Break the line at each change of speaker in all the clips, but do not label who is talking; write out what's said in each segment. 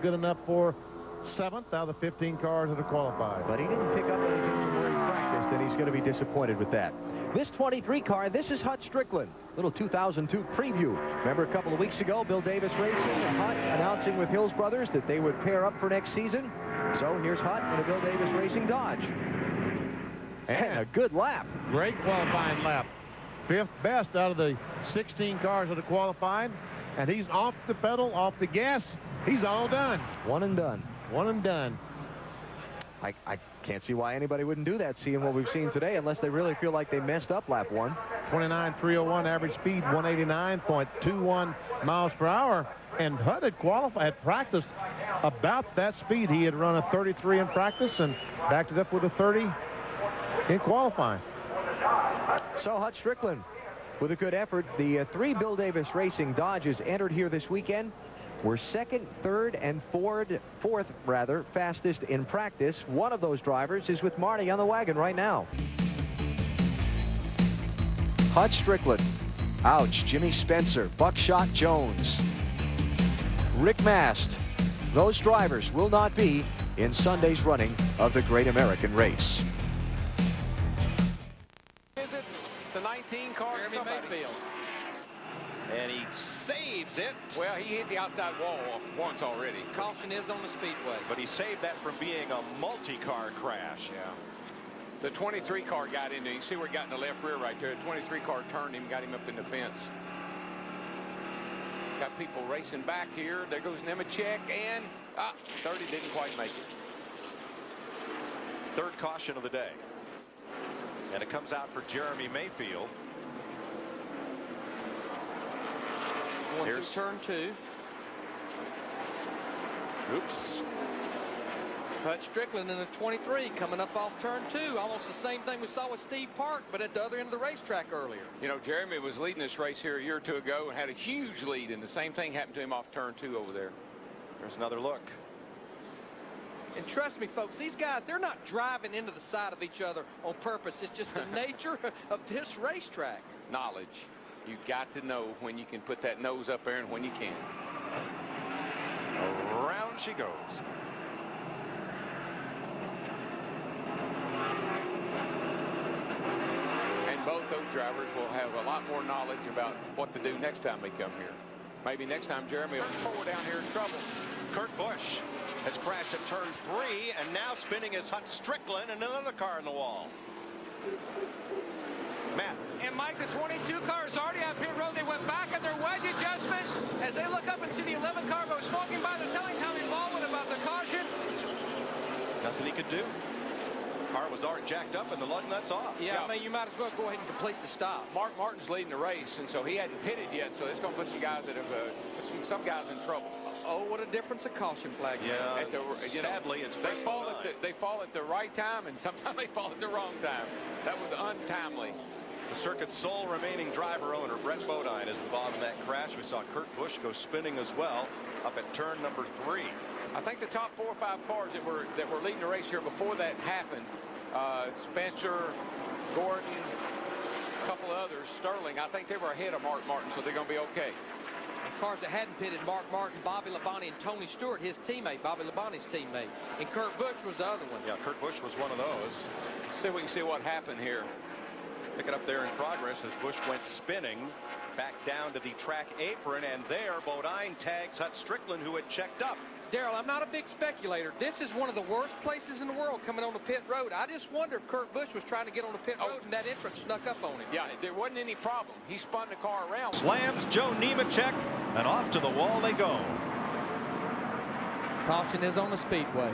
Good enough for 7th out of the 15 cars that are qualified.
But he didn't pick up anything from where he practiced, and he's going to be disappointed with that. This 23 car, this is Hut Strickland. Little 2002 preview. Remember a couple of weeks ago, Bill Davis Racing, Hut announcing with Hills Brothers that they would pair up for next season. So here's Hut in a Bill Davis Racing Dodge. And a good lap.
Great qualifying lap. 5th best out of the 16 cars that are qualified. And he's off the pedal, off the gas. He's all done.
One and done.
One and done.
I can't see why anybody wouldn't do that, seeing what we've seen today, unless they really feel like they messed up lap 1.
29.301 average speed, 189.21 miles per hour. And Hut had practiced about that speed. He had run a 33 in practice and backed it up with a 30 in qualifying.
So Hut Strickland with a good effort. The 3 Bill Davis Racing Dodges entered here this weekend were 2nd, 3rd, and 4th fastest in practice. One of those drivers is with Marty on the wagon right now. Hut Strickland, Ouch, Jimmy Spencer, Buckshot Jones, Rick Mast. Those drivers will not be in Sunday's running of the Great American Race.
It's a 19 car. Mayfield.
And he saves it.
Well, he hit the outside wall once already.
Caution is on the speedway. But he saved that from being a multi-car crash.
Yeah. The 23 car got into him. You see where he got in the left rear right there. The 23 car turned him, got him up in the fence. Got people racing back here. There goes Nemechek, and 30 didn't quite make it.
Third caution of the day. And it comes out for Jeremy Mayfield.
Here's turn 2.
Oops.
Hut Strickland in a 23 coming up off turn 2. Almost the same thing we saw with Steve Park, but at the other end of the racetrack earlier.
You know, Jeremy was leading this race here a year or two ago and had a huge lead, and the same thing happened to him off turn 2 over there.
There's another look.
And trust me, folks, these guys, they're not driving into the side of each other on purpose. It's just the nature of this racetrack.
Knowledge. You got to know when you can put that nose up there and when you can't.
Around she goes.
And both those drivers will have a lot more knowledge about what to do next time they come here. Maybe next time Jeremy will forward down here in trouble.
Kurt Busch has crashed at turn 3 and now spinning his Hut Strickland and another car in the wall. Matt.
And Mike, the 22 car is already on pit road. They went back on their wedge adjustment. As they look up and see the 11 car go smoking by, they're telling Tommy Baldwin about the caution.
Nothing he could do. Car was already jacked up and the lug nuts off.
Yeah, I mean, you might as well go ahead and complete the stop.
Mark Martin's leading the race, and so he hadn't pitted yet, so it's going to put some guys that have some guys in trouble.
Oh, what a difference a caution flag.
Yeah, sadly, it's
they fall at the right time, and sometimes they fall at the wrong time. That was untimely.
The circuit's sole remaining driver owner, Brett Bodine, is involved in that crash. We saw Kurt Busch go spinning as well up at turn number 3.
I think the top 4 or 5 cars that were leading the race here before that happened, Spencer, Gordon, a couple of others, Sterling, I think they were ahead of Mark Martin, so they're going to be okay.
And cars that hadn't pitted, Mark Martin, Bobby Labonte, and Tony Stewart, his teammate, Bobby Labonte's teammate. And Kurt Busch was the other one.
Yeah, Kurt Busch was one of those.
See if we can see what happened here.
Pick it up there in progress as Busch went spinning back down to the track apron, and there Bodine tags Hut Strickland, who had checked up.
Daryl, I'm not a big speculator. This is one of the worst places in the world coming on the pit road. I just wonder if Kurt Busch was trying to get on the pit road and that entrance snuck up on him.
Yeah, there wasn't any problem. He spun the car around.
Slams Joe Nemechek, and off to the wall they go.
Caution is on the speedway.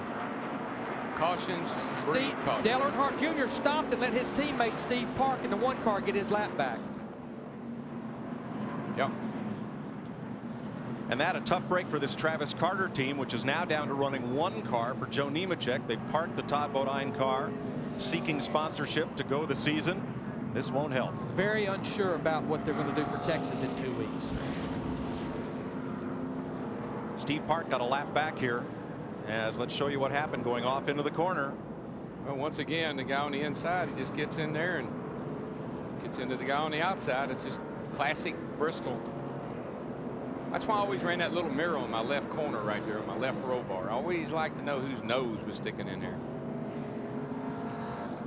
Cautions.
Dale Earnhardt Jr. stopped and let his teammate Steve Park in the 1 car get his lap back.
Yep.
And that a tough break for this Travis Carter team, which is now down to running 1 car for Joe Nemechek. They parked the Todd Bodine car, seeking sponsorship to go the season. This won't help.
Very unsure about what they're going to do for Texas in 2 weeks.
Steve Park got a lap back here. As let's show you what happened going off into the corner.
Well, once again, the guy on the inside, he just gets in there and gets into the guy on the outside. It's just classic Bristol. That's why I always ran that little mirror on my left corner right there on my left row bar. I always like to know whose nose was sticking in there.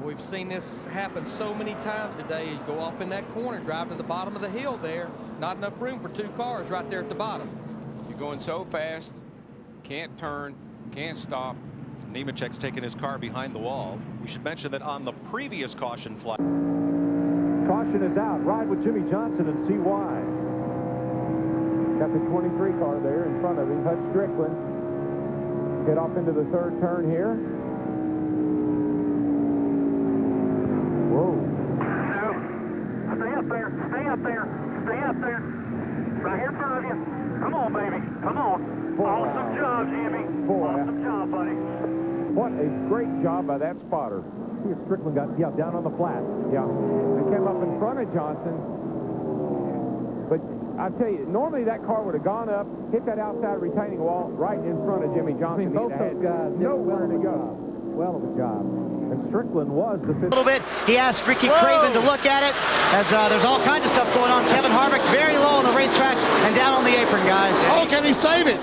We've seen this happen so many times today. You go off in that corner, drive to the bottom of the hill there. Not enough room for 2 cars right there at the bottom.
You're going so fast, can't turn, can't stop.
Nemechek's taking his car behind the wall. We should mention that on the previous caution flag.
Caution is out. Ride with Jimmy Johnson and see why. Got the 23 car there in front of him. Hut Strickland. Get off into the 3rd turn here. Whoa.
No. Stay up there. Stay up there. Stay up there. Right here in front of you. Come on, baby. Come on. Awesome job, Jimmy. Awesome job, buddy.
What a great job by that spotter. See if Strickland got, down on the flat. Yeah. They came up in front of Johnson. But I tell you, normally that car would have gone up, hit that outside retaining wall right in front of Jimmy Johnson.
Both those guys did
nowhere to go.
Well of a job.
And Strickland was the fifth.
A little bit. He asked Ricky Craven to look at it as there's all kinds of stuff going on. Kevin Harvick very low on the racetrack and down on the apron, guys.
Oh, can he save it?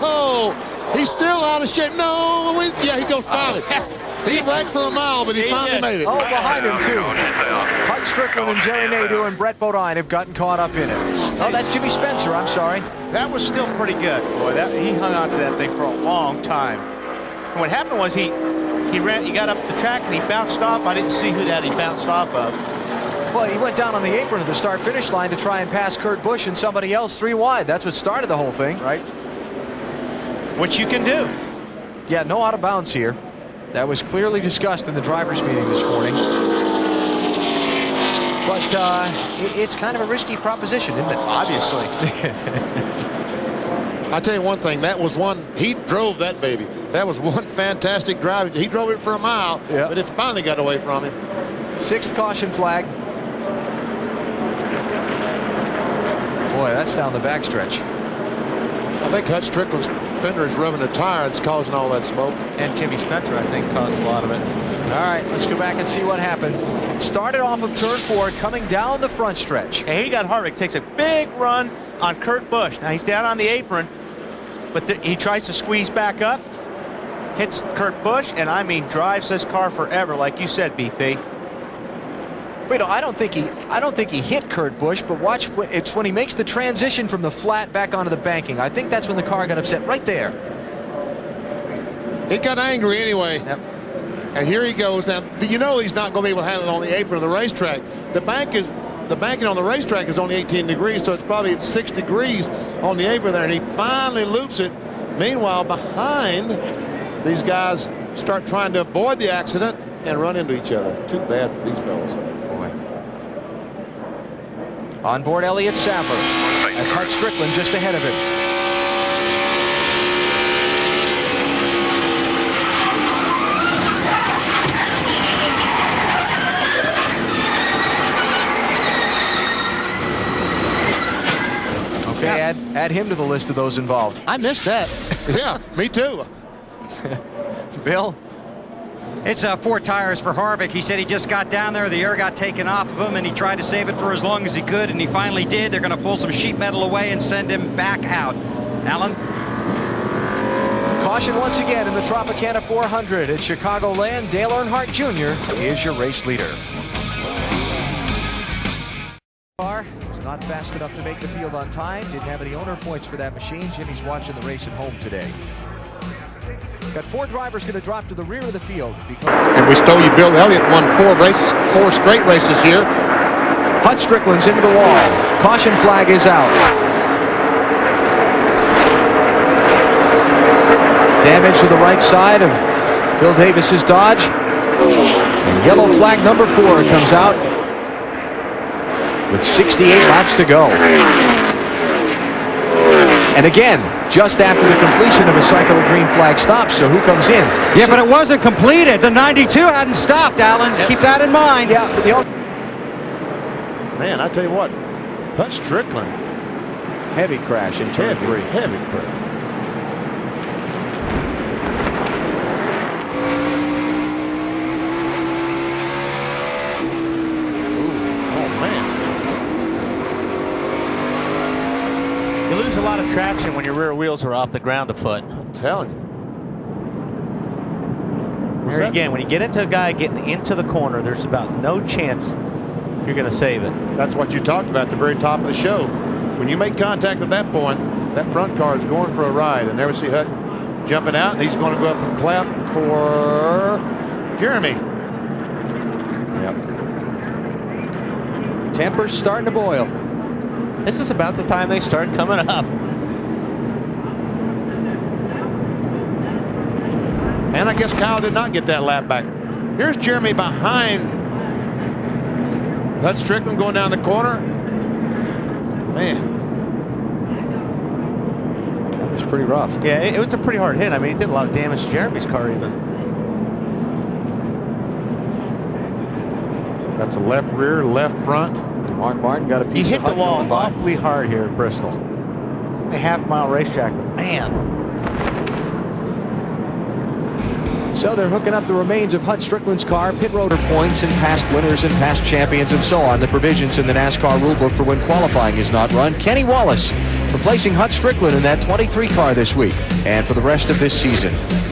Oh, he's still out of shape. No, yeah, he goes finally. He wrecked for a mile, but he finally made it.
Oh, behind him, too. Hut Strickland and Jerry Nadeau and Brett Bodine have gotten caught up in it. Oh, that's Jimmy Spencer. I'm sorry.
That was still pretty good. Boy, he hung on to that thing for a long time. And what happened was he got up the track and he bounced off. I didn't see who that he bounced off of.
Well, he went down on the apron at the start-finish line to try and pass Kurt Busch and somebody else 3 wide. That's what started the whole thing.
Right. Which you can do.
Yeah, no out of bounds here. That was clearly discussed in the drivers' meeting this morning. But it's kind of a risky proposition, isn't it?
Obviously.
I'll tell you one thing, that was one, he drove that baby. That was one fantastic drive. He drove it for a mile, but it finally got away from him.
6th caution flag. Boy, that's down the backstretch.
I think Hut Strickland's fender is rubbing a tire. It's causing all that smoke.
And Jimmy Spencer, I think, caused a lot of it.
All right, let's go back and see what happened. Started off of turn 4, coming down the front stretch.
And here you got Harvick, takes a big run on Kurt Busch. Now he's down on the apron, but he tries to squeeze back up, hits Kurt Busch, and I mean drives this car forever, like you said, BP.
Wait, no, I don't think he hit Kurt Busch, but watch, it's when he makes the transition from the flat back onto the banking. I think that's when the car got upset, right there.
He got angry anyway.
Yep.
And here he goes. Now, you know he's not going to be able to handle it on the apron of the racetrack. The banking on the racetrack is only 18 degrees, so it's probably 6 degrees on the apron there, and he finally loops it. Meanwhile, behind, these guys start trying to avoid the accident and run into each other. Too bad for these fellas.
Boy. On board Elliott Sadler. That's Hut Strickland just ahead of him. Okay, add him to the list of those involved.
I missed that.
Yeah, me too.
Bill?
It's 4 tires for Harvick. He said he just got down there. The air got taken off of him, and he tried to save it for as long as he could, and he finally did. They're going to pull some sheet metal away and send him back out. Alan?
Caution once again in the Tropicana 400 at Chicagoland. Dale Earnhardt Jr. is your race leader. Not fast enough to make the field on time. Didn't have any owner points for that machine. Jimmy's watching the race at home today. Got 4 drivers going to drop to the rear of the field.
And we stole you. Bill Elliott won 4 straight races here.
Hut Strickland's into the wall. Caution flag is out. Damage to the right side of Bill Davis's Dodge. And yellow flag number 4 comes out with 68 laps to go. And again, just after the completion of a cycle of green flag stops, so who comes in?
Yeah, but it wasn't completed. The 92 hadn't stopped, Alan. Yep. Keep that in mind.
Yeah, but
Man, I tell you what, Hut Strickland.
heavy crash in turn 3.
Heavy crash.
traction when your rear wheels are off the ground a foot.
I'm telling you.
There again, when you get into a guy getting into the corner, there's about no chance you're going to save it.
That's what you talked about at the very top of the show. When you make contact at that point, that front car is going for a ride. And there we see Hutt jumping out, and he's going to go up and clap for Jeremy.
Yep. Temper's starting to boil.
This is about the time they start coming up.
And I guess Kyle did not get that lap back. Here's Jeremy behind. That's Strickland going down the corner. Man.
That was pretty rough.
Yeah, it was a pretty hard hit. I mean, it did a lot of damage to Jeremy's car even.
That's a left rear, left front.
Mark Martin got a piece
He hit
of
the wall
going by.
awfully hard here at Bristol. It's only a half-mile racetrack, but man.
So they're hooking up the remains of Hutt Strickland's car, pit rotor points, and past winners and past champions and so on. The provisions in the NASCAR rulebook for when qualifying is not run. Kenny Wallace replacing Hutt Strickland in that 23 car this week and for the rest of this season.